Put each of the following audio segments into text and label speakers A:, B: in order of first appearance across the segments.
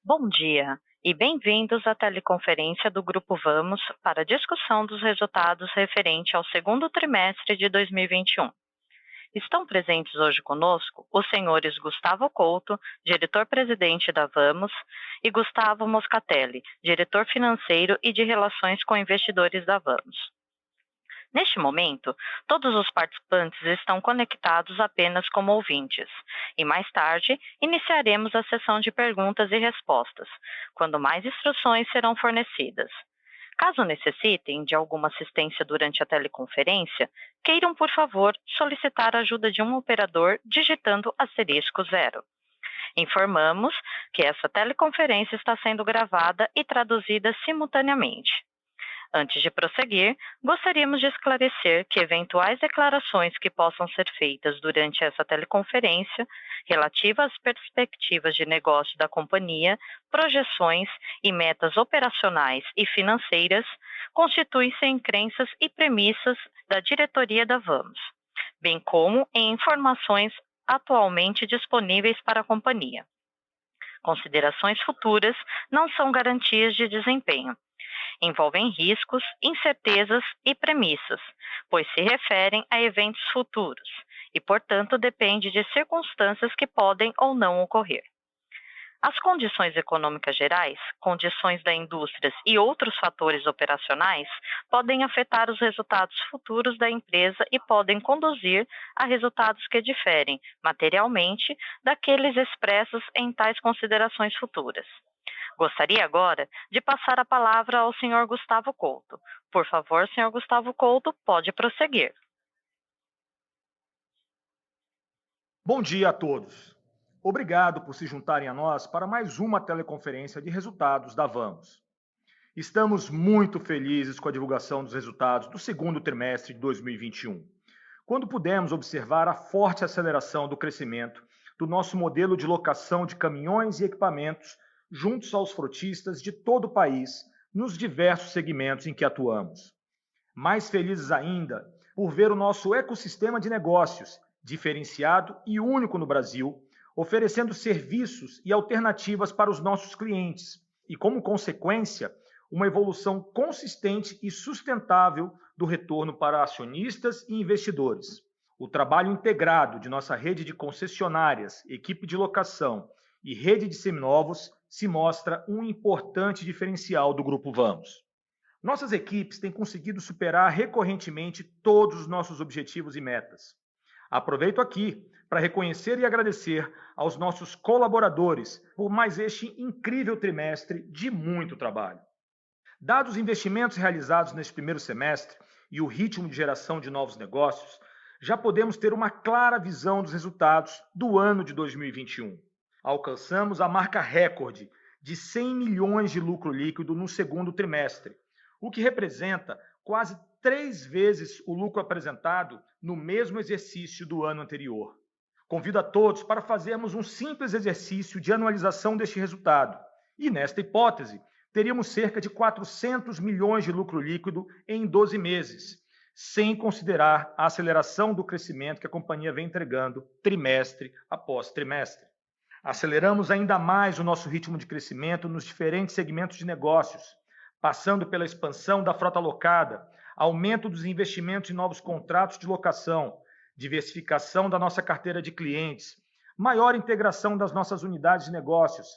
A: Bom dia e bem-vindos à teleconferência do Grupo Vamos para a discussão dos resultados referente ao segundo trimestre de 2021. Estão presentes hoje conosco os senhores Gustavo Couto, diretor-presidente da Vamos, e Gustavo Moscatelli, diretor financeiro e de relações com investidores da Vamos. Neste momento, todos os participantes estão conectados apenas como ouvintes, e mais tarde iniciaremos a sessão de perguntas e respostas, quando mais instruções serão fornecidas. Caso necessitem de alguma assistência durante a teleconferência, queiram, por favor, solicitar a ajuda de um operador digitando *0. Informamos que essa teleconferência está sendo gravada e traduzida simultaneamente. Antes de prosseguir, gostaríamos de esclarecer que eventuais declarações que possam ser feitas durante essa teleconferência, relativas às perspectivas de negócio da companhia, projeções e metas operacionais e financeiras, constituem-se em crenças e premissas da diretoria da Vamos, bem como em informações atualmente disponíveis para a companhia. Considerações futuras não são garantias de desempenho. Envolvem riscos, incertezas e premissas, pois se referem a eventos futuros e, portanto, depende de circunstâncias que podem ou não ocorrer. As condições econômicas gerais, condições da indústria e outros fatores operacionais podem afetar os resultados futuros da empresa e podem conduzir a resultados que diferem, materialmente, daqueles expressos em tais considerações futuras. Gostaria agora de passar a palavra ao Sr. Gustavo Couto. Por favor, Sr. Gustavo Couto, pode prosseguir.
B: Bom dia a todos. Obrigado por se juntarem a nós para mais uma teleconferência de resultados da Vamos. Estamos muito felizes com a divulgação dos resultados do segundo trimestre de 2021, quando pudemos observar a forte aceleração do crescimento do nosso modelo de locação de caminhões e equipamentos juntos aos frotistas de todo o país, nos diversos segmentos em que atuamos. Mais felizes ainda por ver o nosso ecossistema de negócios, diferenciado e único no Brasil, oferecendo serviços e alternativas para os nossos clientes e, como consequência, uma evolução consistente e sustentável do retorno para acionistas e investidores. O trabalho integrado de nossa rede de concessionárias, equipe de locação e rede de seminovos se mostra um importante diferencial do Grupo Vamos. Nossas equipes têm conseguido superar recorrentemente todos os nossos objetivos e metas. Aproveito aqui para reconhecer e agradecer aos nossos colaboradores por mais este incrível trimestre de muito trabalho. Dados os investimentos realizados neste primeiro semestre e o ritmo de geração de novos negócios, já podemos ter uma clara visão dos resultados do ano de 2021. Alcançamos a marca recorde de 100 milhões de lucro líquido no segundo trimestre, o que representa quase 3 vezes o lucro apresentado no mesmo exercício do ano anterior. Convido a todos para fazermos um simples exercício de anualização deste resultado. E, nesta hipótese, teríamos cerca de 400 milhões de lucro líquido em 12 meses, sem considerar a aceleração do crescimento que a companhia vem entregando trimestre após trimestre. Aceleramos ainda mais o nosso ritmo de crescimento nos diferentes segmentos de negócios, passando pela expansão da frota locada, aumento dos investimentos em novos contratos de locação, diversificação da nossa carteira de clientes, maior integração das nossas unidades de negócios,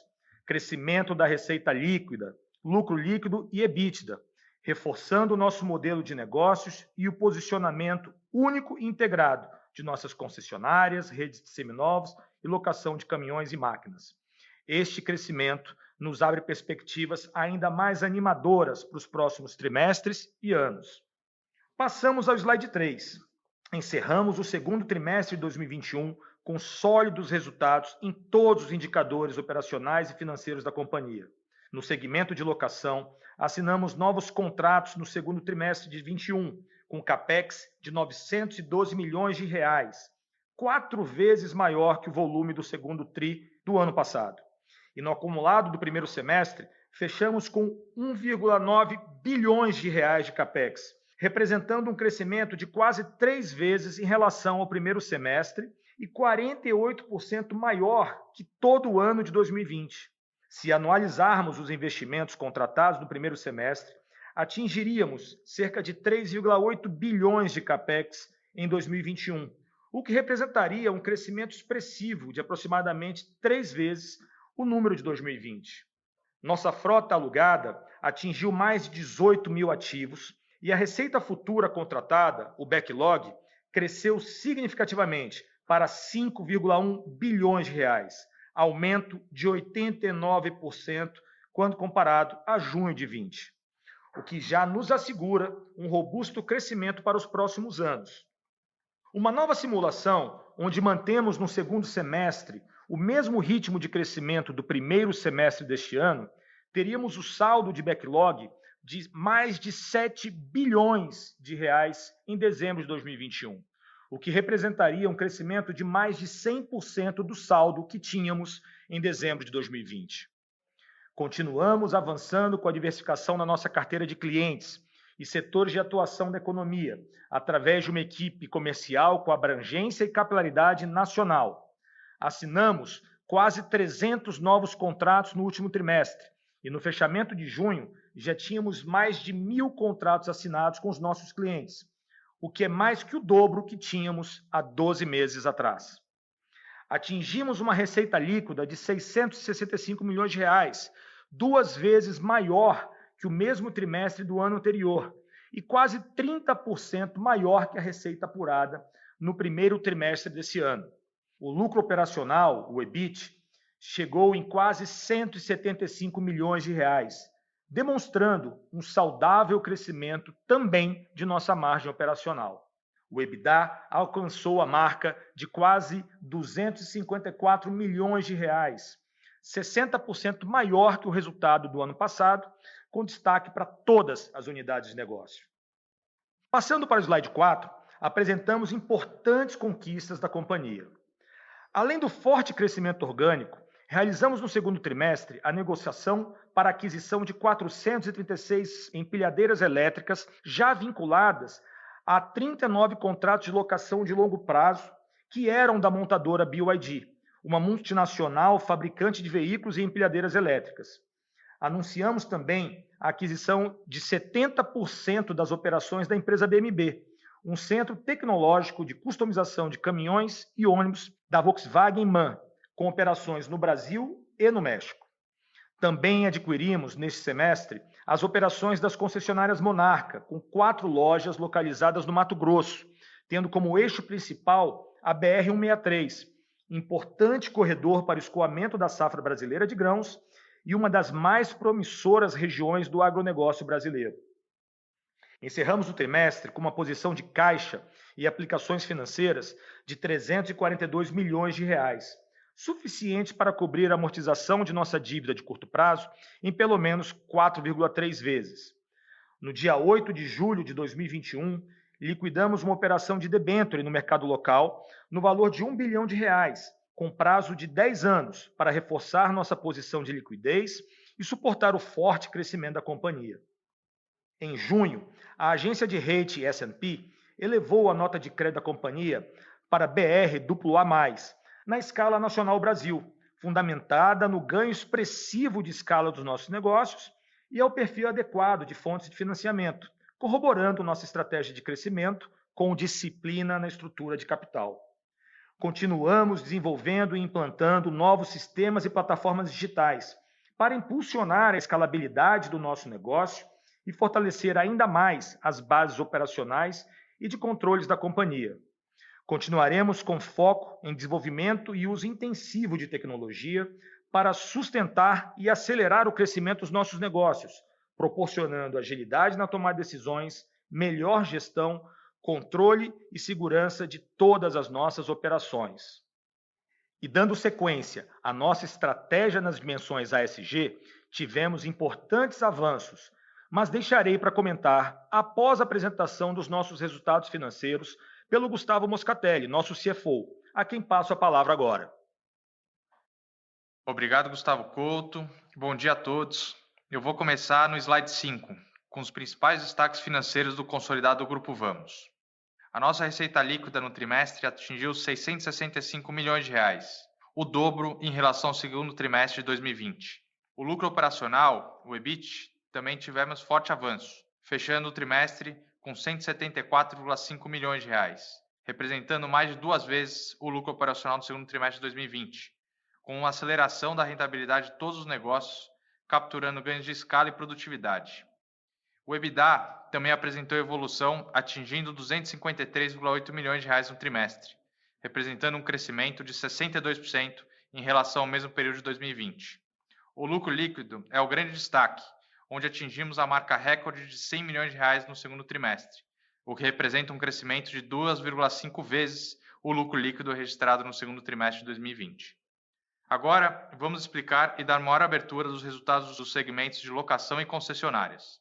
B: crescimento da receita líquida, lucro líquido e EBITDA, reforçando o nosso modelo de negócios e o posicionamento único e integrado de nossas concessionárias, redes de seminovos e locação de caminhões e máquinas. Este crescimento nos abre perspectivas ainda mais animadoras para os próximos trimestres e anos. Passamos ao slide 3. Encerramos o segundo trimestre de 2021 com sólidos resultados em todos os indicadores operacionais e financeiros da companhia. No segmento de locação, assinamos novos contratos no segundo trimestre de 2021, com capex de 912 milhões de reais, 4 vezes maior que o volume do segundo TRI do ano passado. E no acumulado do primeiro semestre, fechamos com 1,9 bilhões de reais de capex, representando um crescimento de quase 3 vezes em relação ao primeiro semestre e 48% maior que todo o ano de 2020. Se anualizarmos os investimentos contratados no primeiro semestre, atingiríamos cerca de 3,8 bilhões de capex em 2021, o que representaria um crescimento expressivo de aproximadamente 3 vezes o número de 2020. Nossa frota alugada atingiu mais de 18 mil ativos e a receita futura contratada, o backlog, cresceu significativamente para 5,1 bilhões de reais, aumento de 89% quando comparado a junho de 20, o que já nos assegura um robusto crescimento para os próximos anos. Uma nova simulação, onde mantemos no segundo semestre o mesmo ritmo de crescimento do primeiro semestre deste ano, teríamos o saldo de backlog de mais de 7 bilhões de reais em dezembro de 2021, o que representaria um crescimento de mais de 100% do saldo que tínhamos em dezembro de 2020. Continuamos avançando com a diversificação na nossa carteira de clientes e setores de atuação da economia, através de uma equipe comercial com abrangência e capilaridade nacional. Assinamos quase 300 novos contratos no último trimestre e no fechamento de junho já tínhamos mais de 1.000 contratos assinados com os nossos clientes, o que é mais que o dobro que tínhamos há 12 meses atrás. Atingimos uma receita líquida de 665 milhões de reais, 2 vezes maior que o mesmo trimestre do ano anterior e quase 30% maior que a receita apurada no primeiro trimestre desse ano. O lucro operacional, o EBIT, chegou em quase 175 milhões de reais, demonstrando um saudável crescimento também de nossa margem operacional. O EBITDA alcançou a marca de quase 254 milhões de reais, 60% maior que o resultado do ano passado, com destaque para todas as unidades de negócio. Passando para o slide 4, apresentamos importantes conquistas da companhia. Além do forte crescimento orgânico, realizamos no segundo trimestre a negociação para a aquisição de 436 empilhadeiras elétricas já vinculadas a 39 contratos de locação de longo prazo que eram da montadora BYD, uma multinacional fabricante de veículos e empilhadeiras elétricas. Anunciamos também a aquisição de 70% das operações da empresa BMB, um centro tecnológico de customização de caminhões e ônibus da Volkswagen MAN, com operações no Brasil e no México. Também adquirimos, neste semestre, as operações das concessionárias Monarca, com 4 lojas localizadas no Mato Grosso, tendo como eixo principal a BR-163, importante corredor para o escoamento da safra brasileira de grãos e uma das mais promissoras regiões do agronegócio brasileiro. Encerramos o trimestre com uma posição de caixa e aplicações financeiras de 342 milhões de reais, suficiente para cobrir a amortização de nossa dívida de curto prazo em pelo menos 4,3 vezes. No dia 8 de julho de 2021, liquidamos uma operação de debênture no mercado local no valor de 1 bilhão de reais, com prazo de 10 anos, para reforçar nossa posição de liquidez e suportar o forte crescimento da companhia. Em junho, a agência de rating S&P elevou a nota de crédito da companhia para BR+, na escala nacional Brasil, fundamentada no ganho expressivo de escala dos nossos negócios e ao perfil adequado de fontes de financiamento, corroborando nossa estratégia de crescimento com disciplina na estrutura de capital. Continuamos desenvolvendo e implantando novos sistemas e plataformas digitais para impulsionar a escalabilidade do nosso negócio e fortalecer ainda mais as bases operacionais e de controles da companhia. Continuaremos com foco em desenvolvimento e uso intensivo de tecnologia para sustentar e acelerar o crescimento dos nossos negócios, proporcionando agilidade na tomada de decisões, melhor gestão, controle e segurança de todas as nossas operações. E dando sequência à nossa estratégia nas dimensões ASG, tivemos importantes avanços, mas deixarei para comentar após a apresentação dos nossos resultados financeiros pelo Gustavo Moscatelli, nosso CFO, a quem passo a palavra agora.
C: Obrigado, Gustavo Couto. Bom dia a todos. Eu vou começar no slide 5, com os principais destaques financeiros do consolidado do Grupo Vamos. A nossa receita líquida no trimestre atingiu 665 milhões de reais, o dobro em relação ao segundo trimestre de 2020. O lucro operacional, o EBIT, também tivemos forte avanço, fechando o trimestre com 174,5 milhões de reais, representando mais de 2 vezes o lucro operacional do segundo trimestre de 2020, com uma aceleração da rentabilidade de todos os negócios, capturando ganhos de escala e produtividade. O EBITDA também apresentou evolução, atingindo 253,8 milhões de reais no trimestre, representando um crescimento de 62% em relação ao mesmo período de 2020. O lucro líquido é o grande destaque, onde atingimos a marca recorde de 100 milhões de reais no segundo trimestre, o que representa um crescimento de 2,5 vezes o lucro líquido registrado no segundo trimestre de 2020. Agora, vamos explicar e dar maior abertura dos resultados dos segmentos de locação e concessionárias.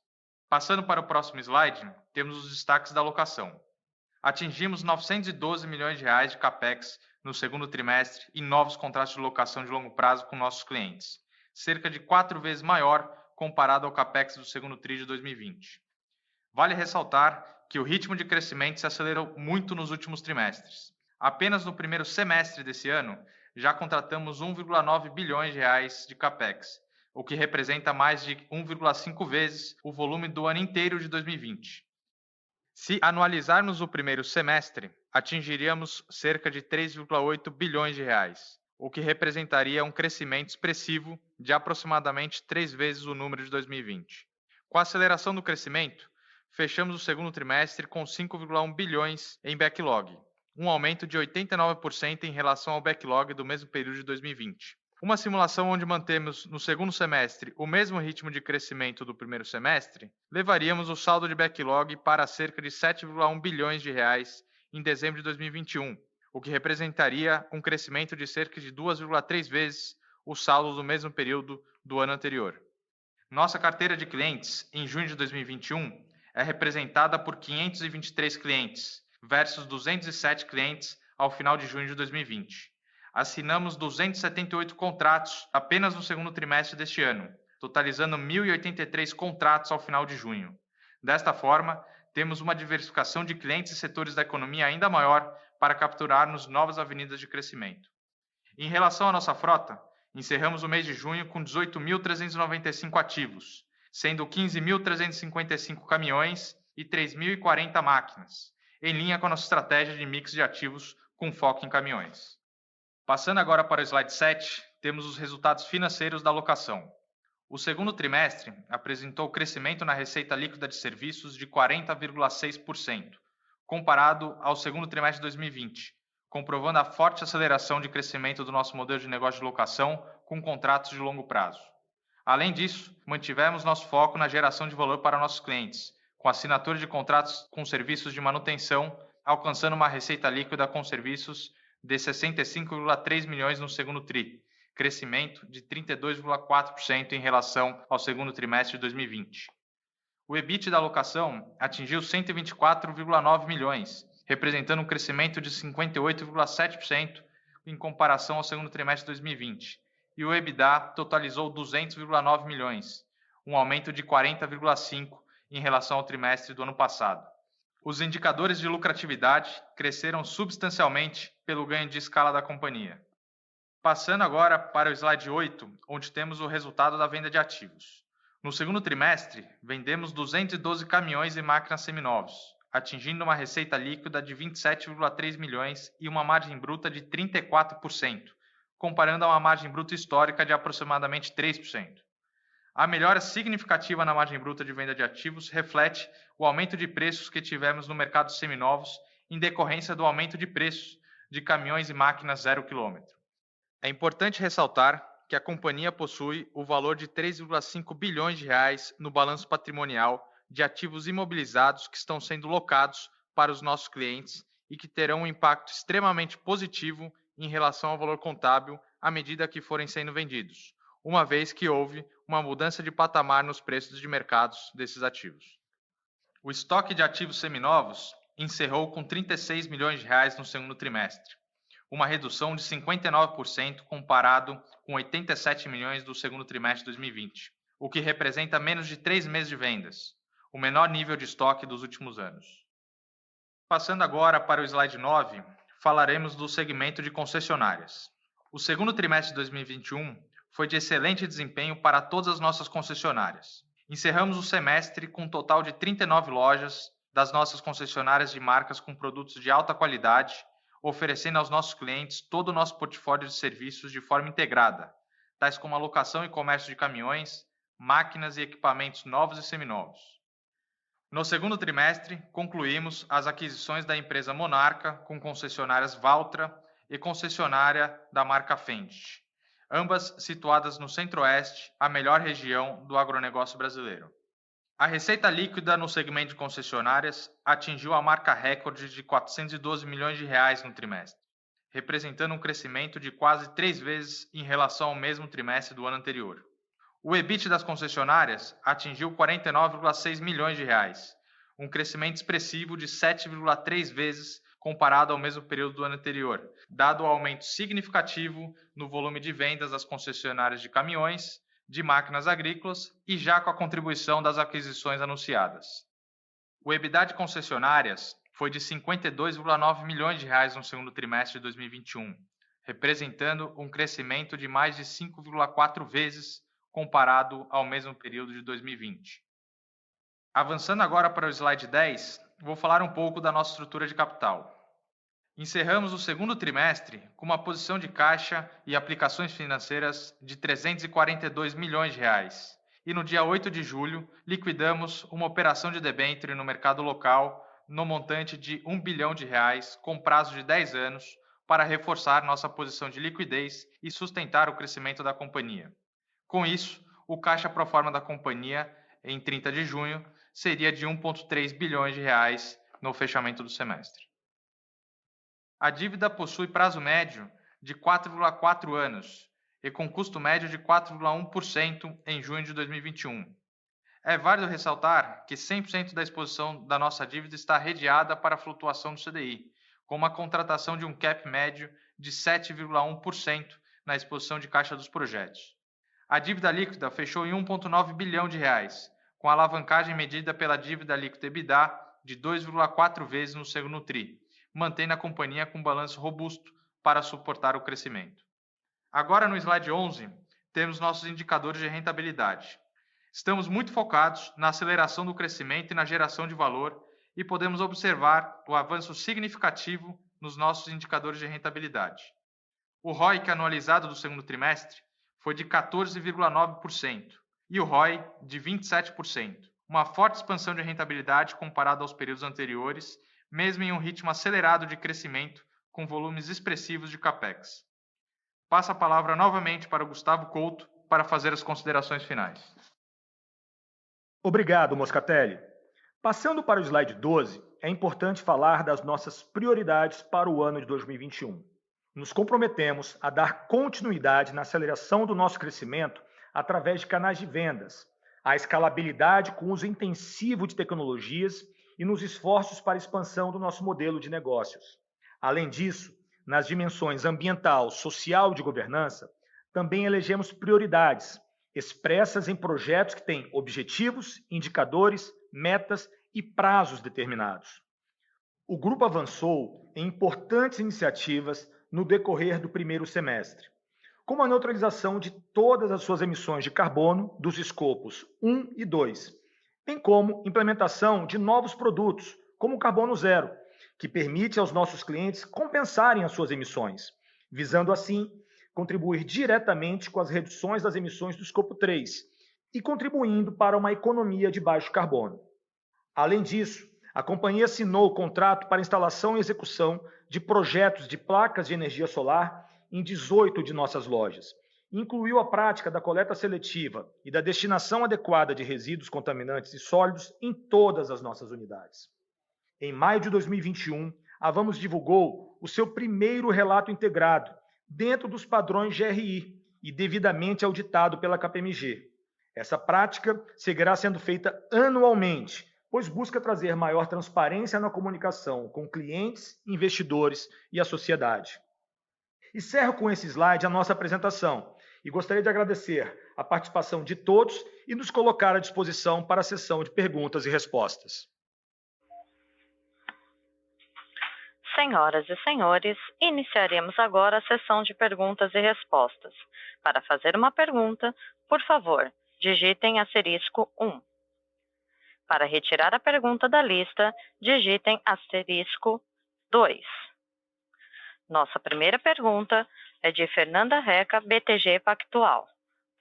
C: Passando para o próximo slide, temos os destaques da locação. Atingimos 912 milhões de reais de CAPEX no segundo trimestre e novos contratos de locação de longo prazo com nossos clientes, cerca de 4 vezes maior comparado ao CAPEX do segundo TRI de 2020. Vale ressaltar que o ritmo de crescimento se acelerou muito nos últimos trimestres. Apenas no primeiro semestre desse ano, já contratamos 1,9 bilhões de reais de CAPEX, o que representa mais de 1,5 vezes o volume do ano inteiro de 2020. Se anualizarmos o primeiro semestre, atingiríamos cerca de 3,8 bilhões de reais, o que representaria um crescimento expressivo de aproximadamente 3 vezes o número de 2020. Com a aceleração do crescimento, fechamos o segundo trimestre com 5,1 bilhões em backlog, um aumento de 89% em relação ao backlog do mesmo período de 2020. Uma simulação onde mantemos no segundo semestre o mesmo ritmo de crescimento do primeiro semestre, levaríamos o saldo de backlog para cerca de 7,1 bilhões de reais em dezembro de 2021, o que representaria um crescimento de cerca de 2,3 vezes o saldo do mesmo período do ano anterior. Nossa carteira de clientes, em junho de 2021, é representada por 523 clientes, versus 207 clientes ao final de junho de 2020. Assinamos 278 contratos apenas no segundo trimestre deste ano, totalizando 1.083 contratos ao final de junho. Desta forma, temos uma diversificação de clientes e setores da economia ainda maior para capturarmos novas avenidas de crescimento. Em relação à nossa frota, encerramos o mês de junho com 18.395 ativos, sendo 15.355 caminhões e 3.040 máquinas, em linha com a nossa estratégia de mix de ativos com foco em caminhões. Passando agora para o slide 7, temos os resultados financeiros da locação. O segundo trimestre apresentou crescimento na receita líquida de serviços de 40,6%, comparado ao segundo trimestre de 2020, comprovando a forte aceleração de crescimento do nosso modelo de negócio de locação com contratos de longo prazo. Além disso, mantivemos nosso foco na geração de valor para nossos clientes, com assinatura de contratos com serviços de manutenção, alcançando uma receita líquida com serviços de 65,3 milhões no segundo TRI, crescimento de 32,4% em relação ao segundo trimestre de 2020. O EBIT da locação atingiu 124,9 milhões, representando um crescimento de 58,7% em comparação ao segundo trimestre de 2020, e o EBITDA totalizou 200,9 milhões, um aumento de 40,5% em relação ao trimestre do ano passado. Os indicadores de lucratividade cresceram substancialmente pelo ganho de escala da companhia. Passando agora para o slide 8, onde temos o resultado da venda de ativos. No segundo trimestre, vendemos 212 caminhões e máquinas seminovos, atingindo uma receita líquida de 27,3 milhões e uma margem bruta de 34%, comparando a uma margem bruta histórica de aproximadamente 3%. A melhora significativa na margem bruta de venda de ativos reflete o aumento de preços que tivemos no mercado de seminovos em decorrência do aumento de preços de caminhões e máquinas 0 km. É importante ressaltar que a companhia possui o valor de 3,5 bilhões de reais no balanço patrimonial de ativos imobilizados que estão sendo locados para os nossos clientes e que terão um impacto extremamente positivo em relação ao valor contábil à medida que forem sendo vendidos, uma vez que houve uma mudança de patamar nos preços de mercados desses ativos. O estoque de ativos seminovos encerrou com 36 milhões de reais no segundo trimestre, uma redução de 59% comparado com 87 milhões do segundo trimestre de 2020, o que representa menos de 3 meses de vendas, o menor nível de estoque dos últimos anos. Passando agora para o slide 9, falaremos do segmento de concessionárias. O segundo trimestre de 2021 foi de excelente desempenho para todas as nossas concessionárias. Encerramos o semestre com um total de 39 lojas das nossas concessionárias de marcas com produtos de alta qualidade, oferecendo aos nossos clientes todo o nosso portfólio de serviços de forma integrada, tais como alocação e comércio de caminhões, máquinas e equipamentos novos e seminovos. No segundo trimestre, concluímos as aquisições da empresa Monarca com concessionárias Valtra e concessionária da marca Fendt, ambas situadas no Centro-Oeste, a melhor região do agronegócio brasileiro. A receita líquida no segmento de concessionárias atingiu a marca recorde de R$ 412 milhões no trimestre, representando um crescimento de quase 3 vezes em relação ao mesmo trimestre do ano anterior. O EBIT das concessionárias atingiu R$ 49,6 milhões, um crescimento expressivo de 7,3 vezes comparado ao mesmo período do ano anterior, dado o aumento significativo no volume de vendas das concessionárias de caminhões, de máquinas agrícolas e já com a contribuição das aquisições anunciadas. O EBITDA de concessionárias foi de R$ 52,9 milhões no segundo trimestre de 2021, representando um crescimento de mais de 5,4 vezes comparado ao mesmo período de 2020. Avançando agora para o slide 10, vou falar um pouco da nossa estrutura de capital. Encerramos o segundo trimestre com uma posição de caixa e aplicações financeiras de R$ 342 milhões e no dia 8 de julho liquidamos uma operação de debênture no mercado local no montante de R$ 1 bilhão com prazo de 10 anos para reforçar nossa posição de liquidez e sustentar o crescimento da companhia. Com isso, o caixa pro forma da companhia em 30 de junho seria de R$ 1,3 bilhões no fechamento do semestre. A dívida possui prazo médio de 4,4 anos e com custo médio de 4,1% em junho de 2021. É válido ressaltar que 100% da exposição da nossa dívida está arrediada para a flutuação do CDI, com uma contratação de um cap médio de 7,1% na exposição de caixa dos projetos. A dívida líquida fechou em R$ 1,9 bilhão, com a alavancagem medida pela dívida líquida EBITDA de 2,4 vezes no segundo TRI, mantendo a companhia com um balanço robusto para suportar o crescimento. Agora no slide 11, temos nossos indicadores de rentabilidade. Estamos muito focados na aceleração do crescimento e na geração de valor e podemos observar o avanço significativo nos nossos indicadores de rentabilidade. O ROIC anualizado do segundo trimestre foi de 14,9% e o ROI de 27%, uma forte expansão de rentabilidade comparado aos períodos anteriores, mesmo em um ritmo acelerado de crescimento com volumes expressivos de CAPEX. Passo a palavra novamente para o Gustavo Couto para fazer as considerações finais.
B: Obrigado, Moscatelli. Passando para o slide 12, é importante falar das nossas prioridades para o ano de 2021. Nos comprometemos a dar continuidade na aceleração do nosso crescimento através de canais de vendas, a escalabilidade com uso intensivo de tecnologias e nos esforços para a expansão do nosso modelo de negócios. Além disso, nas dimensões ambiental, social e de governança, também elegemos prioridades, expressas em projetos que têm objetivos, indicadores, metas e prazos determinados. O grupo avançou em importantes iniciativas no decorrer do primeiro semestre, como a neutralização de todas as suas emissões de carbono dos escopos 1 e 2, bem como implementação de novos produtos, como o carbono zero, que permite aos nossos clientes compensarem as suas emissões, visando assim contribuir diretamente com as reduções das emissões do escopo 3 e contribuindo para uma economia de baixo carbono. Além disso, a companhia assinou o contrato para instalação e execução de projetos de placas de energia solar em 18 de nossas lojas. Incluiu a prática da coleta seletiva e da destinação adequada de resíduos contaminantes e sólidos em todas as nossas unidades. Em maio de 2021, a Vamos divulgou o seu primeiro relato integrado, dentro dos padrões GRI e devidamente auditado pela KPMG. Essa prática seguirá sendo feita anualmente, pois busca trazer maior transparência na comunicação com clientes, investidores e a sociedade. Encerro com esse slide a nossa apresentação e gostaria de agradecer a participação de todos e nos colocar à disposição para a sessão de perguntas e respostas.
A: Senhoras e senhores, iniciaremos agora a sessão de perguntas e respostas. Para fazer uma pergunta, por favor, digitem *1. Para retirar a pergunta da lista, digitem *2. Nossa primeira pergunta é de Fernanda Reca, BTG Pactual.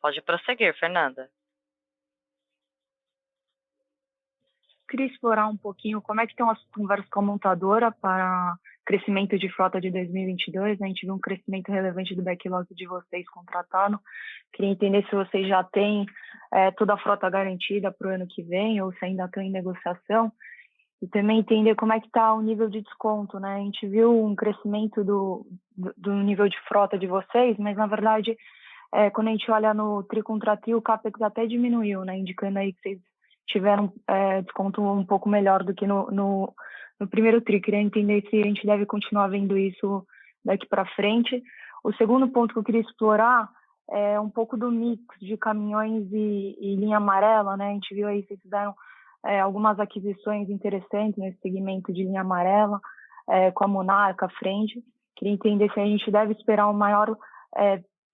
A: Pode prosseguir, Fernanda.
D: Queria explorar um pouquinho como é que estão as conversas com a montadora para crescimento de frota de 2022. A gente viu um crescimento relevante do backlog de vocês contratado. Queria entender se vocês já têm toda a frota garantida para o ano que vem ou se ainda estão em negociação. E também entender como é que está o nível de desconto, né? A gente viu um crescimento do nível de frota de vocês, mas, na verdade, quando a gente olha no tri contra tri, o CAPEX até diminuiu, né? Indicando aí que vocês tiveram desconto um pouco melhor do que no primeiro tri. Queria entender se a gente deve continuar vendo isso daqui para frente. O segundo ponto que eu queria explorar é um pouco do mix de caminhões e linha amarela, né? A gente viu aí que vocês fizeram algumas aquisições interessantes nesse segmento de linha amarela, com a Monarca à frente. Queria entender se a gente deve esperar uma maior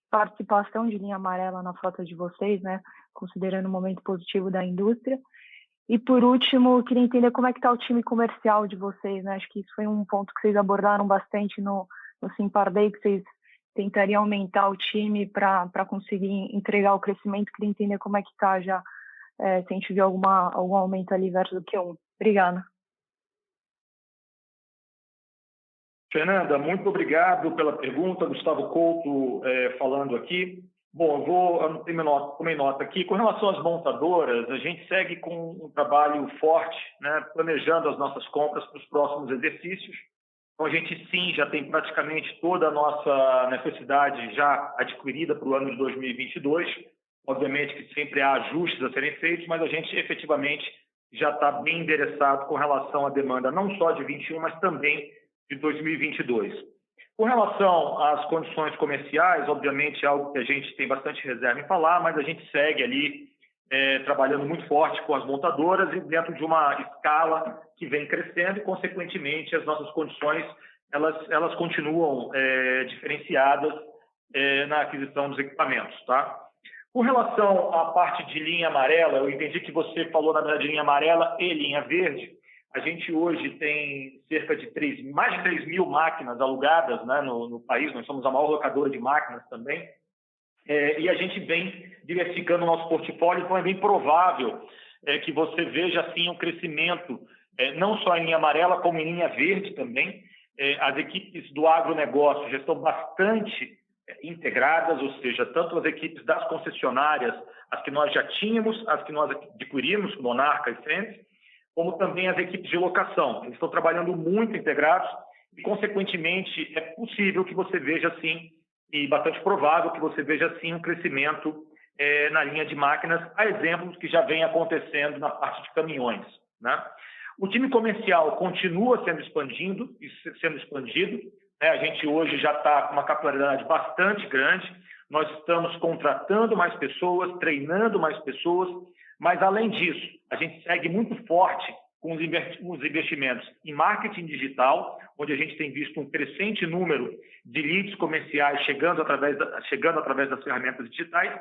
D: participação de linha amarela na frota de vocês, né? Considerando o momento positivo da indústria. E, por último, eu queria entender como é que está o time comercial de vocês, né? Acho que isso foi um ponto que vocês abordaram bastante no Simpar Day, que vocês tentariam aumentar o time para conseguir entregar o crescimento. Queria entender como é que está já, se a gente viu algum aumento ali versus o Q1. Obrigada.
B: Fernanda, muito obrigado pela pergunta. Gustavo Couto falando aqui. Bom, tomei nota aqui. Com relação às montadoras, a gente segue com um trabalho forte, né, planejando as nossas compras para os próximos exercícios. Então, a gente, sim, já tem praticamente toda a nossa necessidade já adquirida para o ano de 2022. Obviamente que sempre há ajustes a serem feitos, mas a gente efetivamente já está bem endereçado com relação à demanda, não só de 21, mas também de 2022. Com relação às condições comerciais, obviamente é algo que a gente tem bastante reserva em falar, mas a gente segue ali trabalhando muito forte com as montadoras e dentro de uma escala que vem crescendo e, consequentemente, as nossas condições elas continuam diferenciadas na aquisição dos equipamentos, tá? Com relação à parte de linha amarela, eu entendi que você falou, na verdade, de linha amarela e linha verde. A gente hoje tem cerca de mais de 3 mil máquinas alugadas, né, no país. Nós somos a maior locadora de máquinas também. E a gente vem diversificando o nosso portfólio, então é bem provável que você veja assim um crescimento, não só em linha amarela, como em linha verde também. As equipes do agronegócio já estão bastante integradas, ou seja, tanto as equipes das concessionárias, as que nós já tínhamos, as que nós adquirimos, Monarca e Fendt, como também as equipes de locação. Eles estão trabalhando muito integrados e, consequentemente, é possível que você veja, sim, e bastante provável que você veja, sim, um crescimento na linha de máquinas, a exemplos que já vem acontecendo na parte de caminhões, né? O time comercial continua sendo expandido, né? A gente hoje já está com uma capilaridade bastante grande, nós estamos contratando mais pessoas, treinando mais pessoas, mas, além disso, a gente segue muito forte com os investimentos em marketing digital, onde a gente tem visto um crescente número de leads comerciais chegando através das ferramentas digitais,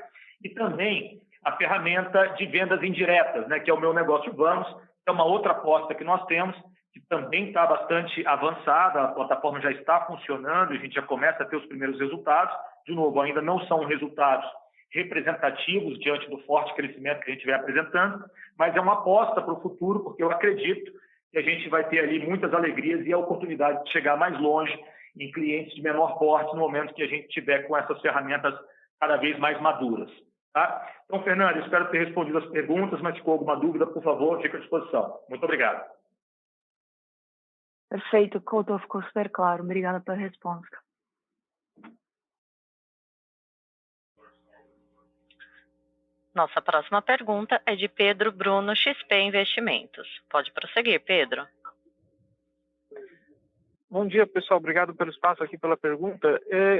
B: e também a ferramenta de vendas indiretas, né, que é o Meu Negócio Vamos, é uma outra aposta que nós temos, que também está bastante avançada, a plataforma já está funcionando, a gente já começa a ter os primeiros resultados. De novo, ainda não são resultados representativos diante do forte crescimento que a gente vem apresentando, mas é uma aposta para o futuro, porque eu acredito que a gente vai ter ali muitas alegrias e a oportunidade de chegar mais longe em clientes de menor porte no momento que a gente tiver com essas ferramentas cada vez mais maduras, tá? Então, Fernando, espero ter respondido as perguntas, mas se ficou alguma dúvida, por favor, fique à disposição. Muito obrigado.
D: Perfeito, Couto, ficou super claro. Obrigada pela resposta.
A: Nossa próxima pergunta é de Pedro Bruno, XP Investimentos. Pode prosseguir, Pedro.
E: Bom dia, pessoal. Obrigado pelo espaço aqui, pela pergunta.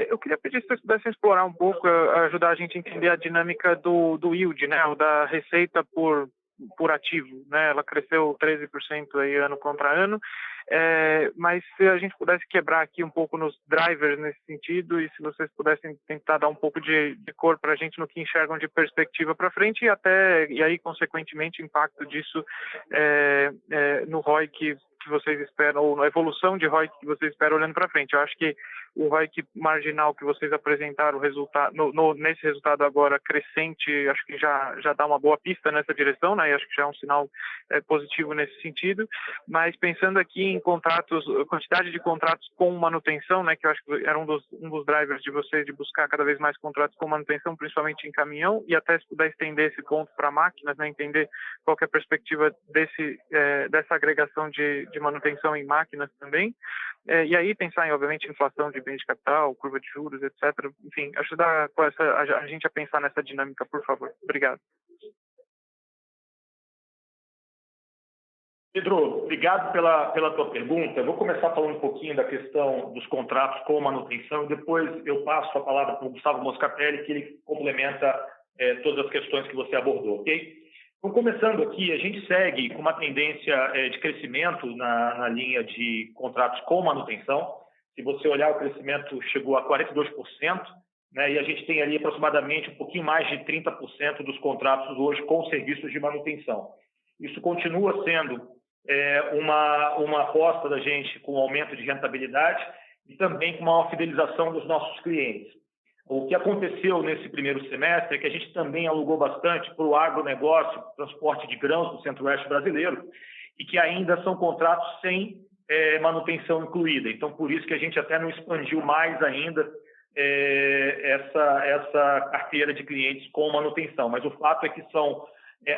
E: Eu queria pedir se vocês pudessem explorar um pouco, ajudar a gente a entender a dinâmica do yield, né, da receita por por ativo, né? Ela cresceu 13% aí ano contra ano, mas se a gente pudesse quebrar aqui um pouco nos drivers nesse sentido e se vocês pudessem tentar dar um pouco de cor para a gente no que enxergam de perspectiva para frente e aí consequentemente impacto disso no ROI que vocês esperam, ou na evolução de ROI que vocês esperam olhando para frente. Eu acho que o ROI marginal que vocês apresentaram nesse resultado agora crescente, acho que já dá uma boa pista nessa direção, né? E acho que já é um sinal positivo nesse sentido. Mas pensando aqui em contratos, quantidade de contratos com manutenção, né? Que eu acho que era um dos drivers de vocês de buscar cada vez mais contratos com manutenção, principalmente em caminhão, e até se puder estender esse ponto para máquinas, né? Entender qual que é a perspectiva dessa agregação de manutenção em máquinas também. E aí pensar em, obviamente, inflação de bens de capital, curva de juros, etc. Enfim, ajudar a gente a pensar nessa dinâmica, por favor. Obrigado.
B: Pedro, obrigado pela tua pergunta. Eu vou começar falando um pouquinho da questão dos contratos com manutenção e depois eu passo a palavra para o Gustavo Moscatelli, que ele complementa todas as questões que você abordou, ok? Então, começando aqui, a gente segue com uma tendência de crescimento na linha de contratos com manutenção. Se você olhar, o crescimento chegou a 42%, né, e a gente tem ali aproximadamente um pouquinho mais de 30% dos contratos hoje com serviços de manutenção. Isso continua sendo uma aposta da gente com aumento de rentabilidade e também com uma fidelização dos nossos clientes. O que aconteceu nesse primeiro semestre é que a gente também alugou bastante para o agronegócio, transporte de grãos do centro-oeste brasileiro, e que ainda são contratos sem manutenção incluída. Então, por isso que a gente até não expandiu mais ainda essa carteira de clientes com manutenção. Mas o fato é que são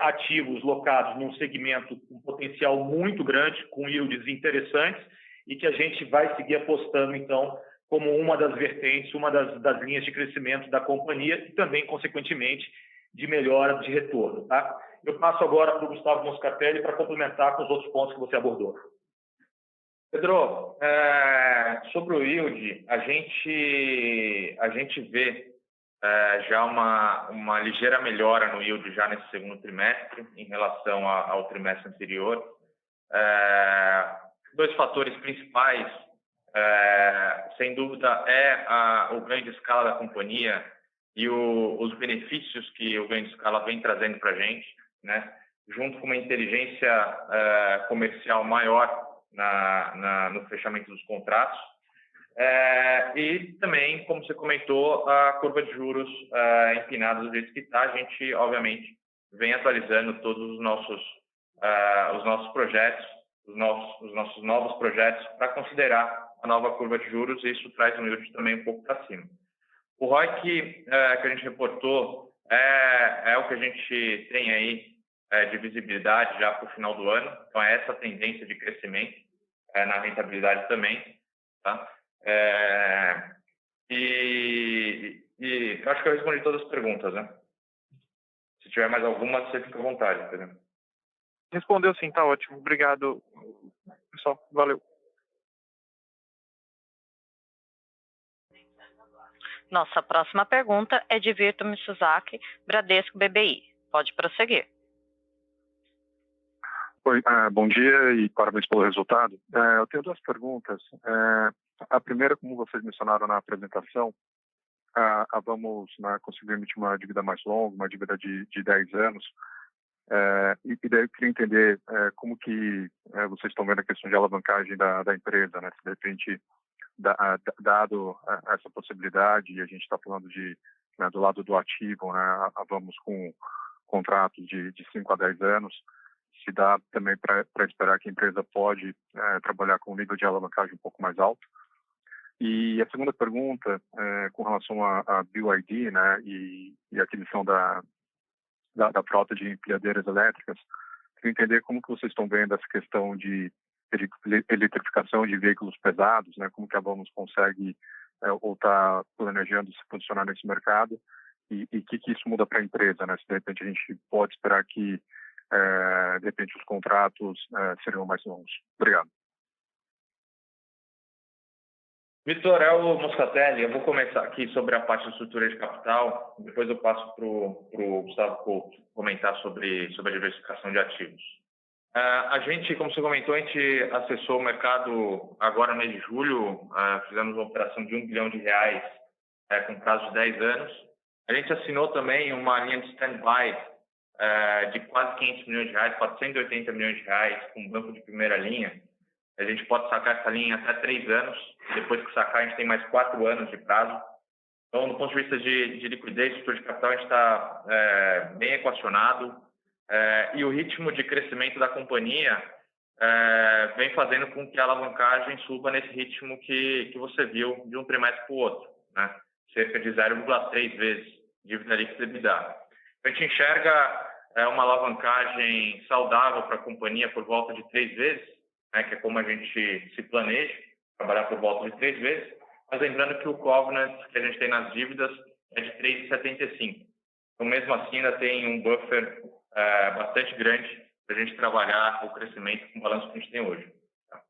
B: ativos locados num segmento com potencial muito grande, com yields interessantes, e que a gente vai seguir apostando, então, como uma das vertentes, uma das linhas de crescimento da companhia e também, consequentemente, de melhora de retorno. Tá? Eu passo agora para o Gustavo Moscatelli para complementar com os outros pontos que você abordou.
F: Pedro, sobre o yield, a gente vê já uma ligeira melhora no yield já nesse segundo trimestre em relação ao trimestre anterior. Dois fatores principais, sem dúvida, o ganho de escala da companhia e os benefícios que o ganho de escala vem trazendo para a gente, né? Junto com uma inteligência comercial maior no fechamento dos contratos. E também, como você comentou, a curva de juros empinada do jeito que está, a gente, obviamente, vem atualizando todos os nossos projetos, os nossos novos projetos para considerar a nova curva de juros, e isso traz um yield também um pouco para cima. O ROI que a gente reportou é o que a gente tem aí de visibilidade já para o final do ano, então é essa tendência de crescimento na rentabilidade também, tá? E eu acho que eu respondi todas as perguntas, né? Se tiver mais alguma, você fica à vontade, entendeu?
E: Respondeu sim, tá ótimo. Obrigado, pessoal. Valeu.
A: Nossa próxima pergunta é de Vitor Mizusaki, Bradesco BBI. Pode prosseguir.
G: Oi, bom dia e parabéns pelo resultado. Eu tenho duas perguntas. A primeira, como vocês mencionaram na apresentação, a Vamos conseguir emitir uma dívida mais longa, uma dívida de 10 anos. E daí eu queria entender como que vocês estão vendo a questão de alavancagem da empresa, né? Se de repente, dado essa possibilidade, e a gente está falando do lado do ativo, né? Vamos com contratos de 5 a 10 anos, se dá também para esperar que a empresa pode trabalhar com um nível de alavancagem um pouco mais alto. E a segunda pergunta, com relação a BYD, né, e a aquisição da frota de empilhadeiras elétricas, queria entender como que vocês estão vendo essa questão de eletrificação de veículos pesados, né, como que a Vamos consegue ou está planejando se posicionar nesse mercado, e o que isso muda para a empresa, né, se de repente a gente pode esperar que de repente os contratos seriam mais longos. Obrigado.
F: Vitor, é o Moscatelli. Eu vou começar aqui sobre a parte de estrutura de capital, depois eu passo para o Gustavo Couto comentar sobre a diversificação de ativos. A gente, como você comentou, a gente acessou o mercado agora no mês de julho, fizemos uma operação de R$1 bilhão com prazo de 10 anos. A gente assinou também uma linha de stand-by de quase R$500 milhões, R$480 milhões, com um banco de primeira linha. A gente pode sacar essa linha até 3 anos. Depois que sacar, a gente tem mais 4 anos de prazo. Então, do ponto de vista de liquidez, estrutura de capital, a gente está bem equacionado. E o ritmo de crescimento da companhia vem fazendo com que a alavancagem suba nesse ritmo que você viu de um trimestre para o outro, né? Cerca de 0,3 vezes dívida líquida EBITDA. A gente enxerga uma alavancagem saudável para a companhia por volta de 3 vezes, né, que é como a gente se planeja, trabalhar por volta de 3 vezes, mas lembrando que o covenant que a gente tem nas dívidas é de 3,75. Então, mesmo assim, ainda tem um buffer bastante grande para a gente trabalhar o crescimento com o balanço que a gente tem hoje. Tá?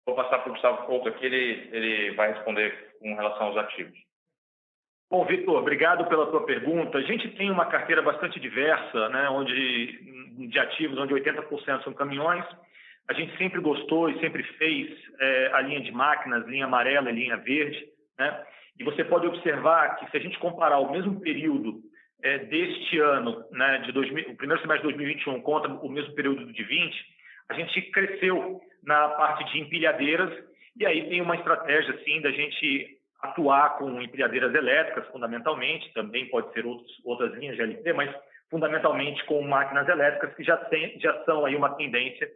F: Vou passar para o Gustavo Couto aqui, ele vai responder com relação aos ativos.
B: Bom, Vitor, obrigado pela tua pergunta. A gente tem uma carteira bastante diversa, né, de ativos, onde 80% são caminhões. A gente sempre gostou e sempre fez a linha de máquinas, linha amarela e linha verde, né? E você pode observar que se a gente comparar o mesmo período deste ano, né, o primeiro semestre de 2021 contra o mesmo período de 20, a gente cresceu na parte de empilhadeiras e aí tem uma estratégia assim da gente atuar com empilhadeiras elétricas, fundamentalmente, também pode ser outras linhas de LP, mas fundamentalmente com máquinas elétricas que já são aí uma tendência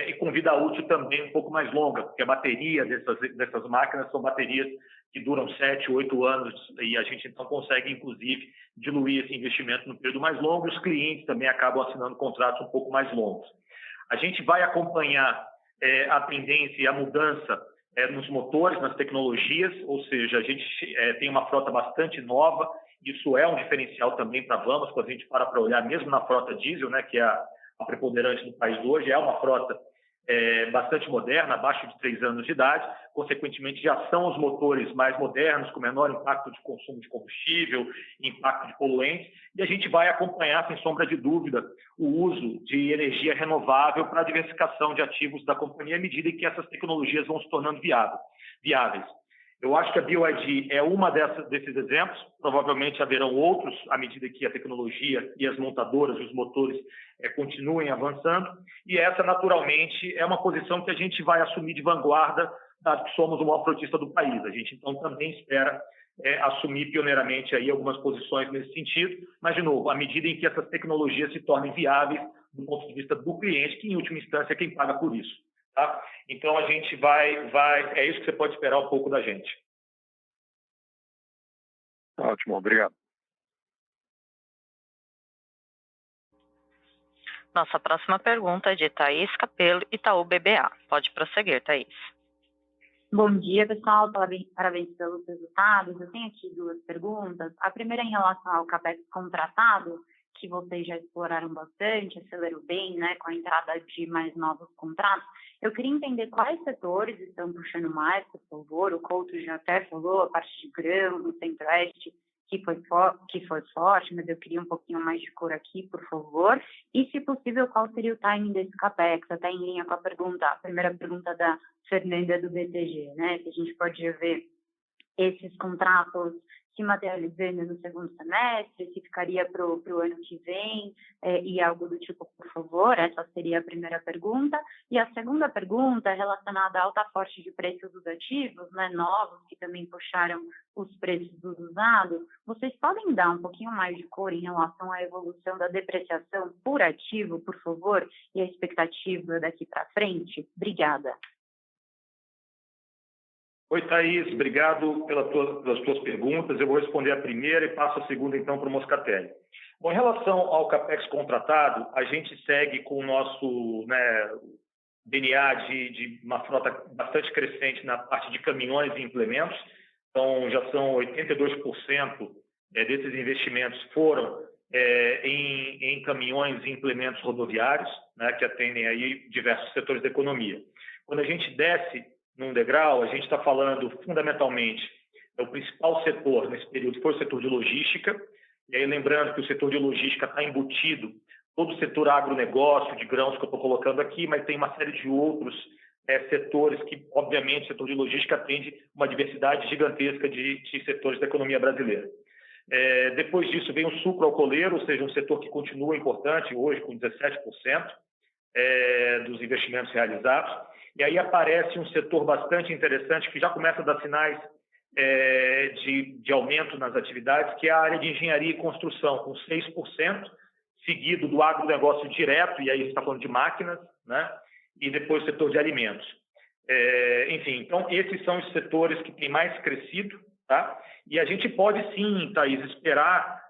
B: e com vida útil também um pouco mais longa, porque a bateria dessas máquinas são baterias que duram 7, 8 anos e a gente então consegue, inclusive, diluir esse investimento no período mais longo. Os clientes também acabam assinando contratos um pouco mais longos. A gente vai acompanhar a tendência e a mudança nos motores, nas tecnologias, ou seja, a gente tem uma frota bastante nova. Isso é um diferencial também para a Vamos, quando a gente para olhar mesmo na frota diesel, né, que é a preponderante do país hoje, é uma frota bastante moderna, abaixo de 3 anos de idade, consequentemente já são os motores mais modernos, com menor impacto de consumo de combustível, impacto de poluentes, e a gente vai acompanhar, sem sombra de dúvida, o uso de energia renovável para a diversificação de ativos da companhia à medida em que essas tecnologias vão se tornando viáveis. Eu acho que a BYD é uma desses exemplos, provavelmente haverão outros à medida que a tecnologia e as montadoras e os motores continuem avançando, e essa naturalmente é uma posição que a gente vai assumir de vanguarda, dado que somos o maior frotista do país. A gente então também espera assumir pioneiramente aí algumas posições nesse sentido, mas de novo, à medida em que essas tecnologias se tornem viáveis do ponto de vista do cliente, que em última instância é quem paga por isso. Tá? Então, a gente é isso que você pode esperar um pouco da gente.
G: Ótimo, obrigado.
A: Nossa próxima pergunta é de Thaís Capello, Itaú BBA. Pode prosseguir, Thaís.
H: Bom dia, pessoal. Parabéns pelos resultados. Eu tenho aqui 2 perguntas. A primeira em relação ao CAPEX contratado, que vocês já exploraram bastante, acelerou bem, né, com a entrada de mais novos contratos. Eu queria entender quais setores estão puxando mais, por favor. O Couto já até falou, a parte de grão, no Centro-Oeste, que foi forte, mas eu queria um pouquinho mais de cor aqui, por favor. E, se possível, qual seria o timing desse CAPEX, até em linha com a primeira pergunta da Fernanda do BTG, né? Se a gente pode ver esses contratos se materializando no segundo semestre, se ficaria para o ano que vem, e algo do tipo, por favor. Essa seria a primeira pergunta. E a segunda pergunta é relacionada à alta forte de preços dos ativos, né, novos, que também puxaram os preços dos usados. Vocês podem dar um pouquinho mais de cor em relação à evolução da depreciação por ativo, por favor, e a expectativa daqui para frente? Obrigada.
B: Oi, Thaís, obrigado pelas tuas perguntas. Eu vou responder a primeira e passo a segunda, então, para o Moscatelli. Bom, em relação ao CAPEX contratado, a gente segue com o nosso DNA de uma frota bastante crescente na parte de caminhões e implementos. Então, já são 82% desses investimentos foram em caminhões e implementos rodoviários, né, que atendem aí diversos setores da economia. Quando a gente desce num degrau, a gente está falando fundamentalmente, o principal setor nesse período foi o setor de logística, e aí lembrando que o setor de logística está embutido todo o setor agronegócio de grãos que eu estou colocando aqui, mas tem uma série de outros setores que, obviamente, o setor de logística atende uma diversidade gigantesca de setores da economia brasileira. Depois disso vem o sucroalcooleiro, ou seja, um setor que continua importante hoje com 17% dos investimentos realizados. E aí aparece um setor bastante interessante que já começa a dar sinais de aumento nas atividades, que é a área de engenharia e construção, com 6%, seguido do agronegócio direto, e aí a gente está falando de máquinas, né? E depois o setor de alimentos. Enfim, então esses são os setores que têm mais crescido, tá? E a gente pode sim, Thaís, esperar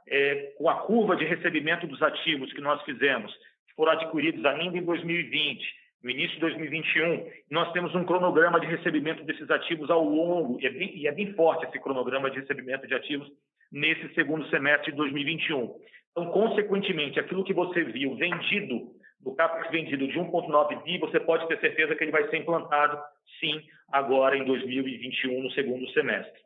B: com a curva de recebimento dos ativos que nós fizemos, que foram adquiridos ainda em 2020, no início de 2021, nós temos um cronograma de recebimento desses ativos ao longo, e é bem forte esse cronograma de recebimento de ativos nesse segundo semestre de 2021. Então, consequentemente, aquilo que você viu vendido, do CAPEX vendido de 1,9 bi, você pode ter certeza que ele vai ser implantado, sim, agora em 2021, no segundo semestre.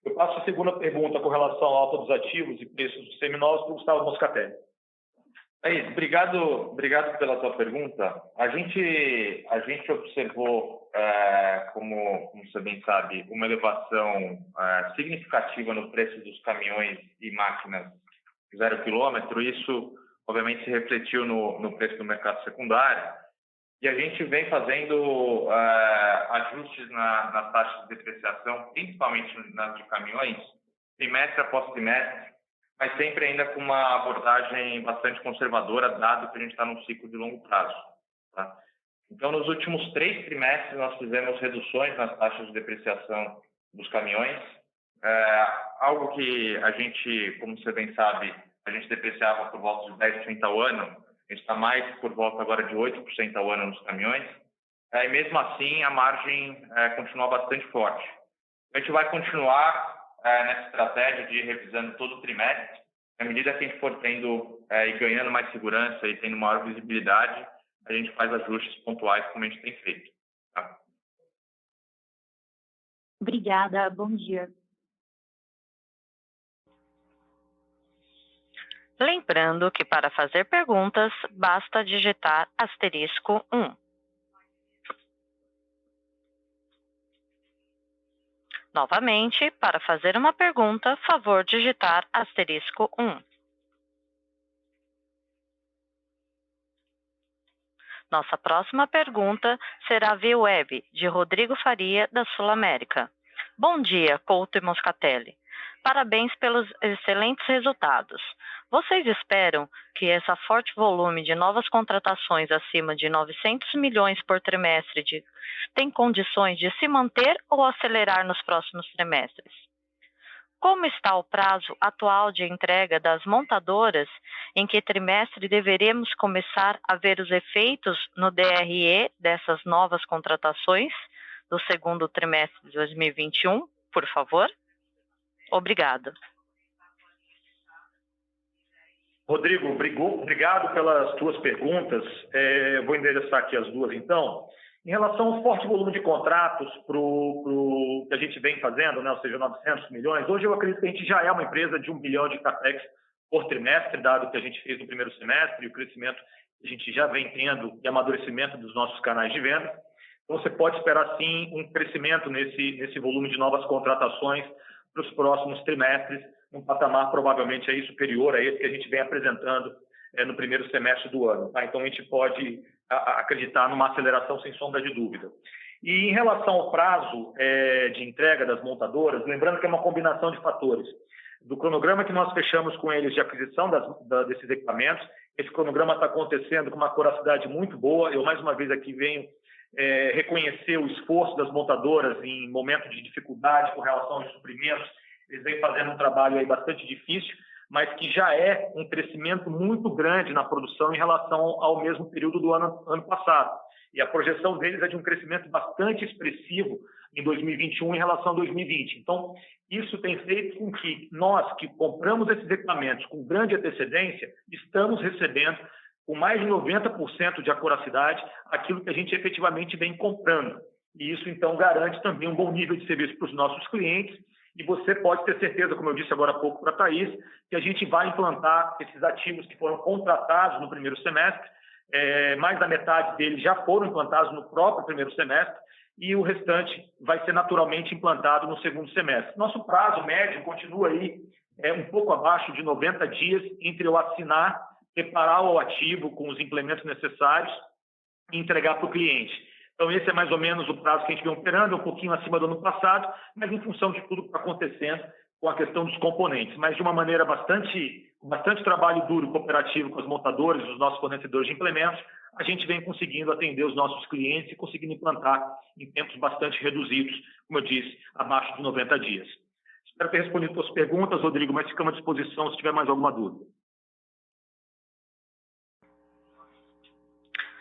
B: Eu passo a segunda pergunta com relação à alta dos ativos e preços dos seminovos para o Gustavo Moscatelli.
F: Obrigado pela sua pergunta. A gente observou, como você bem sabe, uma elevação significativa no preço dos caminhões e máquinas 0 quilômetro. Isso, obviamente, se refletiu no preço do mercado secundário. E a gente vem fazendo ajustes nas taxas de depreciação, principalmente nas de caminhões, trimestre após trimestre, mas sempre ainda com uma abordagem bastante conservadora, dado que a gente está num ciclo de longo prazo. Tá? Então, nos últimos 3 trimestres, nós fizemos reduções nas taxas de depreciação dos caminhões, algo que a gente, como você bem sabe, a gente depreciava por volta de 10% ao ano, a gente está mais por volta agora de 8% ao ano nos caminhões, e mesmo assim a margem continua bastante forte. A gente vai continuar nessa estratégia de ir revisando todo o trimestre. À medida que a gente for tendo e ganhando mais segurança e tendo maior visibilidade, a gente faz ajustes pontuais como a gente tem feito. Tá?
H: Obrigada, bom dia.
A: Lembrando que para fazer perguntas, basta digitar *1. Novamente, para fazer uma pergunta, favor digitar *1. Nossa próxima pergunta será via web, de Rodrigo Faria, da Sul América. Bom dia, Couto e Moscatelli. Parabéns pelos excelentes resultados. Vocês esperam que esse forte volume de novas contratações acima de 900 milhões por trimestre tem condições de se manter ou acelerar nos próximos trimestres? Como está o prazo atual de entrega das montadoras? Em que trimestre deveremos começar a ver os efeitos no DRE dessas novas contratações do segundo trimestre de 2021, por favor? Obrigado.
B: Rodrigo, obrigado pelas tuas perguntas. Vou endereçar aqui as duas, então. Em relação ao forte volume de contratos que a gente vem fazendo, né, ou seja, 900 milhões, hoje eu acredito que a gente já é uma empresa de 1 bilhão de CAPEX por trimestre, dado que a gente fez no primeiro semestre e o crescimento que a gente já vem tendo e amadurecimento dos nossos canais de venda. Então, você pode esperar, sim, um crescimento nesse volume de novas contratações para os próximos trimestres, um patamar provavelmente aí superior a esse que a gente vem apresentando no primeiro semestre do ano. Tá? Então, a gente pode acreditar numa aceleração sem sombra de dúvida. E em relação ao prazo de entrega das montadoras, lembrando que é uma combinação de fatores. Do cronograma que nós fechamos com eles de aquisição desses equipamentos, esse cronograma está acontecendo com uma acuracidade muito boa. Eu, mais uma vez, aqui venho reconhecer o esforço das montadoras em momento de dificuldade com relação aos suprimentos. Eles vêm fazendo um trabalho aí bastante difícil, mas que já é um crescimento muito grande na produção em relação ao mesmo período do ano passado. E a projeção deles é de um crescimento bastante expressivo em 2021 em relação a 2020. Então, isso tem feito com que nós, que compramos esses equipamentos com grande antecedência, estamos recebendo com mais de 90% de acuracidade aquilo que a gente efetivamente vem comprando. e isso, então, garante também um bom nível de serviço para os nossos clientes. E você pode ter certeza, como eu disse agora há pouco para a Thaís, que a gente vai implantar esses ativos que foram contratados no primeiro semestre. Mais da metade deles já foram implantados no próprio primeiro semestre e o restante vai ser naturalmente implantado no segundo semestre. Nosso prazo médio continua aí um pouco abaixo de 90 dias entre eu assinar, preparar o ativo com os implementos necessários e entregar para o cliente. Então, esse é mais ou menos o prazo que a gente vem operando, um pouquinho acima do ano passado, mas em função de tudo que está acontecendo com a questão dos componentes. Mas de uma maneira bastante trabalho duro e cooperativo com as montadoras, os nossos fornecedores de implementos, a gente vem conseguindo atender os nossos clientes e conseguindo implantar em tempos bastante reduzidos, como eu disse, abaixo de 90 dias. Espero ter respondido as suas perguntas, Rodrigo, mas ficamos à disposição se tiver mais alguma dúvida.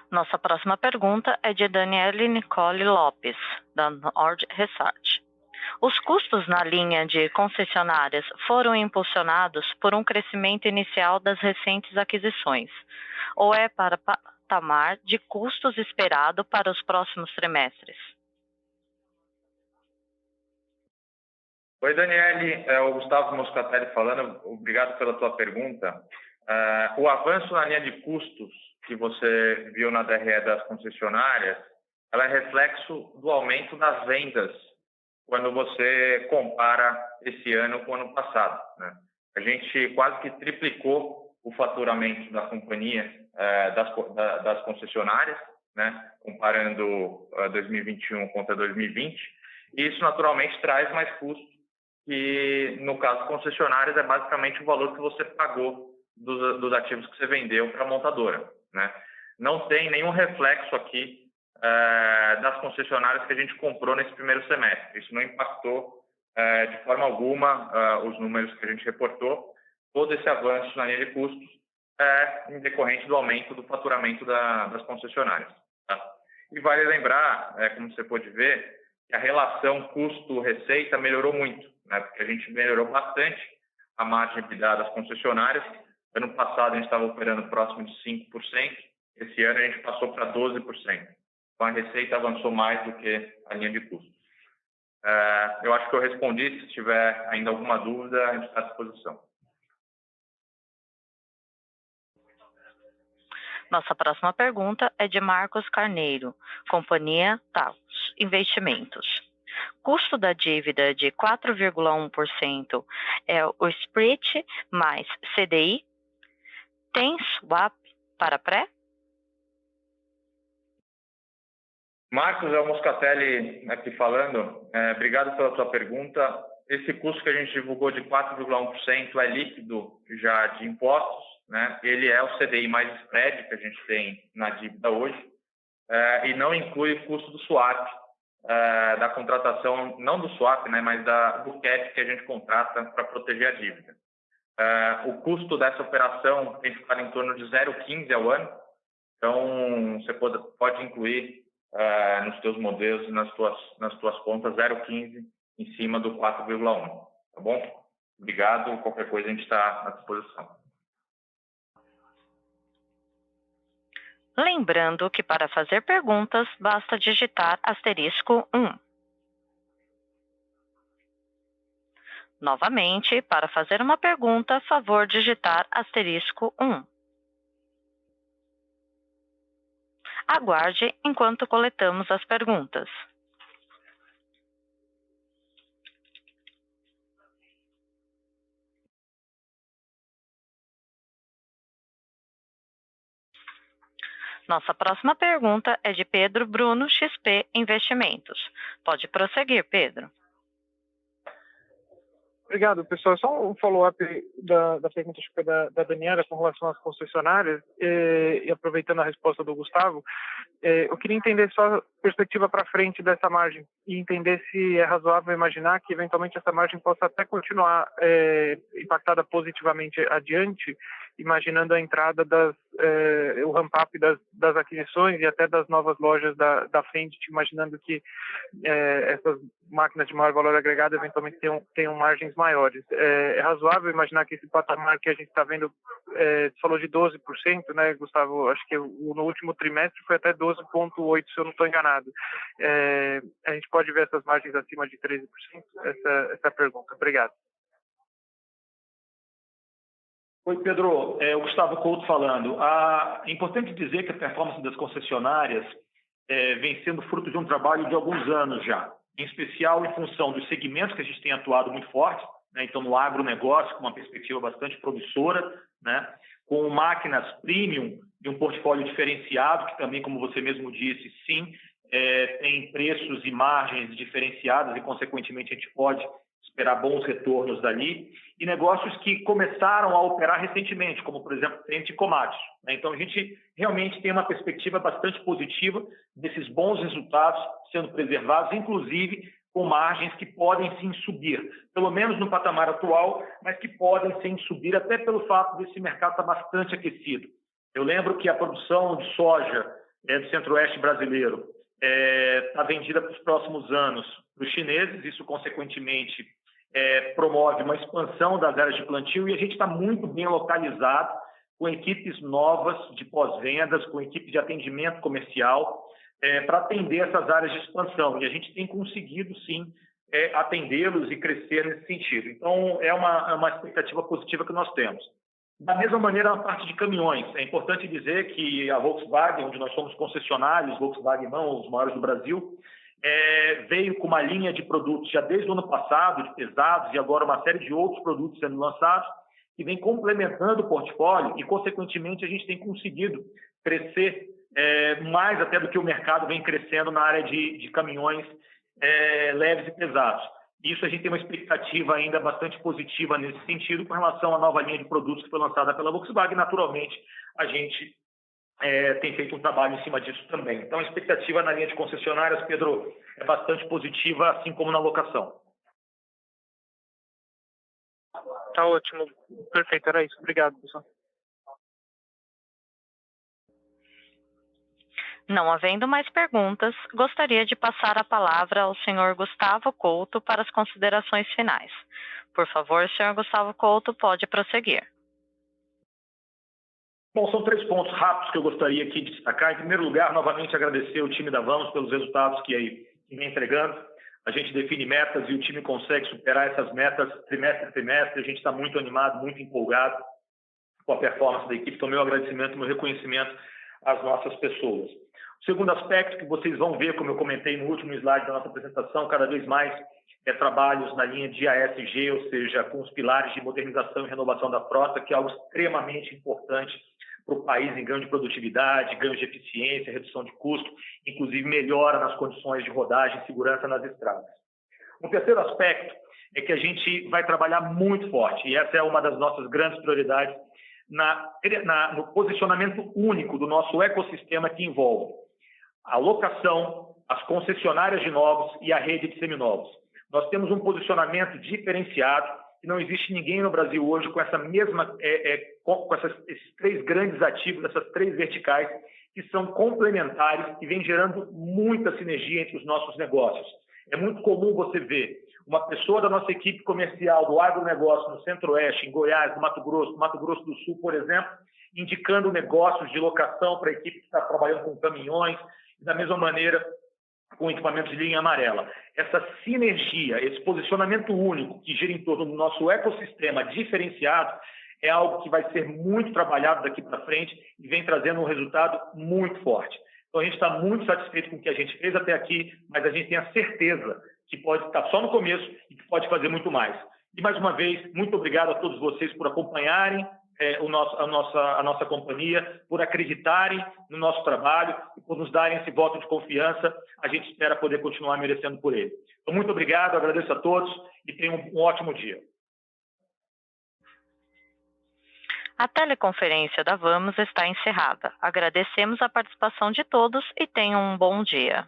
A: Nossa próxima pergunta é de Daniele Nicole Lopes, da Nord Research. Os custos na linha de concessionárias foram impulsionados por um crescimento inicial das recentes aquisições, ou é para patamar de custos esperado para os próximos trimestres?
F: Oi, Daniele, é o Gustavo Moscatelli falando. Obrigado pela tua pergunta. O avanço na linha de custos que você viu na DRE das concessionárias, ela é reflexo do aumento das vendas quando você compara esse ano com o ano passado, né? A gente quase que triplicou o faturamento da companhia, das concessionárias, né? Comparando 2021 contra 2020, e isso naturalmente traz mais custo, que no caso concessionárias é basicamente o valor que você pagou dos ativos que você vendeu para a montadora, né? Não tem nenhum reflexo aqui das concessionárias que a gente comprou nesse primeiro semestre. Isso não impactou de forma alguma os números que a gente reportou. Todo esse avanço na linha de custos é em decorrente do aumento do faturamento das concessionárias, tá? E vale lembrar, como você pode ver, que a relação custo-receita melhorou muito, né? Porque a gente melhorou bastante a margem EBITDA das concessionárias. Ano passado a gente estava operando próximo de 5%, esse ano a gente passou para 12%. Então a receita avançou mais do que a linha de custos. Eu acho que eu respondi. Se tiver ainda alguma dúvida, a gente está à disposição.
A: Nossa próxima pergunta é de Marcos Carneiro, Companhia Taos Investimentos. Custo da dívida de 4,1% é o split mais CDI? Tem swap para pré?
F: Marcos, é o Moscatelli aqui falando. Obrigado pela tua pergunta. Esse custo que a gente divulgou de 4,1% é líquido já de impostos, né? Ele é o CDI mais spread que a gente tem na dívida hoje, e não inclui o custo do swap, da contratação, não do swap, né, mas do cap que a gente contrata para proteger a dívida. O custo dessa operação tem ficado em torno de 0,15 ao ano, então você pode incluir nos teus modelos e nas tuas contas 0,15 em cima do 4,1, tá bom? Obrigado, qualquer coisa a gente está à disposição.
A: Lembrando que para fazer perguntas, basta digitar *1. Novamente, para fazer uma pergunta, favor digitar *1. Aguarde enquanto coletamos as perguntas. Nossa próxima pergunta é de Pedro Bruno, XP Investimentos. Pode prosseguir, Pedro.
E: Obrigado, pessoal. Só um follow-up da pergunta da Daniela com relação às concessionárias, e aproveitando a resposta do Gustavo, eu queria entender só a perspectiva para frente dessa margem e entender se é razoável imaginar que eventualmente essa margem possa até continuar impactada positivamente adiante, imaginando a entrada o ramp-up das aquisições e até das novas lojas da frente, imaginando que essas máquinas de maior valor agregado eventualmente tenham margens maiores. É razoável imaginar que esse patamar que a gente está vendo, você falou de 12%, né, Gustavo? Acho que no último trimestre foi até 12,8%, se eu não estou enganado. A gente pode ver essas margens acima de 13%? Essa é a pergunta. Obrigado.
B: Oi, Pedro. O Gustavo Couto falando. É importante dizer que a performance das concessionárias vem sendo fruto de um trabalho de alguns anos já, em especial em função dos segmentos que a gente tem atuado muito forte, né? Então, no agronegócio, com uma perspectiva bastante promissora, né? Com máquinas premium e um portfólio diferenciado, que também, como você mesmo disse, sim, tem preços e margens diferenciadas e, consequentemente, a gente pode esperar bons retornos dali, e negócios que começaram a operar recentemente, como, por exemplo, frente commodities, né? Então, a gente realmente tem uma perspectiva bastante positiva desses bons resultados sendo preservados, inclusive com margens que podem sim subir, pelo menos no patamar atual, mas que podem sim subir até pelo fato desse mercado estar bastante aquecido. Eu lembro que a produção de soja do centro-oeste brasileiro está vendida para os próximos anos para os chineses, isso, consequentemente, promove uma expansão das áreas de plantio, e a gente está muito bem localizado, com equipes novas de pós-vendas, com equipe de atendimento comercial, para atender essas áreas de expansão. E a gente tem conseguido, sim, atendê-los e crescer nesse sentido. Então, é uma expectativa positiva que nós temos. Da mesma maneira, na parte de caminhões, é importante dizer que a Volkswagen, onde nós somos concessionários, Volkswagen não, os maiores do Brasil, veio com uma linha de produtos já desde o ano passado, de pesados, e agora uma série de outros produtos sendo lançados, que vem complementando o portfólio e, consequentemente, a gente tem conseguido crescer mais até do que o mercado vem crescendo na área de caminhões leves e pesados. Isso a gente tem uma expectativa ainda bastante positiva nesse sentido com relação à nova linha de produtos que foi lançada pela Volkswagen. Naturalmente, a gente tem feito um trabalho em cima disso também. Então, a expectativa na linha de concessionárias, Pedro, é bastante positiva, assim como na locação.
E: Tá ótimo. Perfeito, era isso. Obrigado, pessoal.
A: Não havendo mais perguntas, gostaria de passar a palavra ao senhor Gustavo Couto para as considerações finais. Por favor, senhor Gustavo Couto, pode prosseguir.
B: Bom, são 3 pontos rápidos que eu gostaria aqui de destacar. Em primeiro lugar, novamente agradecer o time da Vamos pelos resultados que vem entregando. A gente define metas e o time consegue superar essas metas trimestre a trimestre. A gente está muito animado, muito empolgado com a performance da equipe. Então, meu agradecimento, meu reconhecimento às nossas pessoas. O segundo aspecto que vocês vão ver, como eu comentei no último slide da nossa apresentação, cada vez mais trabalhos na linha de ASG, ou seja, com os pilares de modernização e renovação da frota, que é algo extremamente importante para o país em ganho de produtividade, ganho de eficiência, redução de custo, inclusive melhora nas condições de rodagem e segurança nas estradas. Um terceiro aspecto é que a gente vai trabalhar muito forte, e essa é uma das nossas grandes prioridades, no posicionamento único do nosso ecossistema, que envolve a locação, as concessionárias de novos e a rede de seminovos. Nós temos um posicionamento diferenciado, e não existe ninguém no Brasil hoje com essa mesma, esses 3 grandes ativos, essas 3 verticais, que são complementares e vem gerando muita sinergia entre os nossos negócios. É muito comum você ver uma pessoa da nossa equipe comercial do agronegócio no Centro-Oeste, em Goiás, no Mato Grosso do Sul, por exemplo, indicando negócios de locação para a equipe que está trabalhando com caminhões, e da mesma maneira com equipamentos de linha amarela. Essa sinergia, esse posicionamento único que gira em torno do nosso ecossistema diferenciado é algo que vai ser muito trabalhado daqui para frente e vem trazendo um resultado muito forte. Então, a gente está muito satisfeito com o que a gente fez até aqui, mas a gente tem a certeza que pode estar só no começo e que pode fazer muito mais. E, mais uma vez, muito obrigado a todos vocês por acompanharem a nossa companhia, por acreditarem no nosso trabalho e por nos darem esse voto de confiança. A gente espera poder continuar merecendo por ele. Então, muito obrigado, agradeço a todos e tenham um ótimo dia.
A: A teleconferência da Vamos está encerrada. Agradecemos a participação de todos e tenham um bom dia.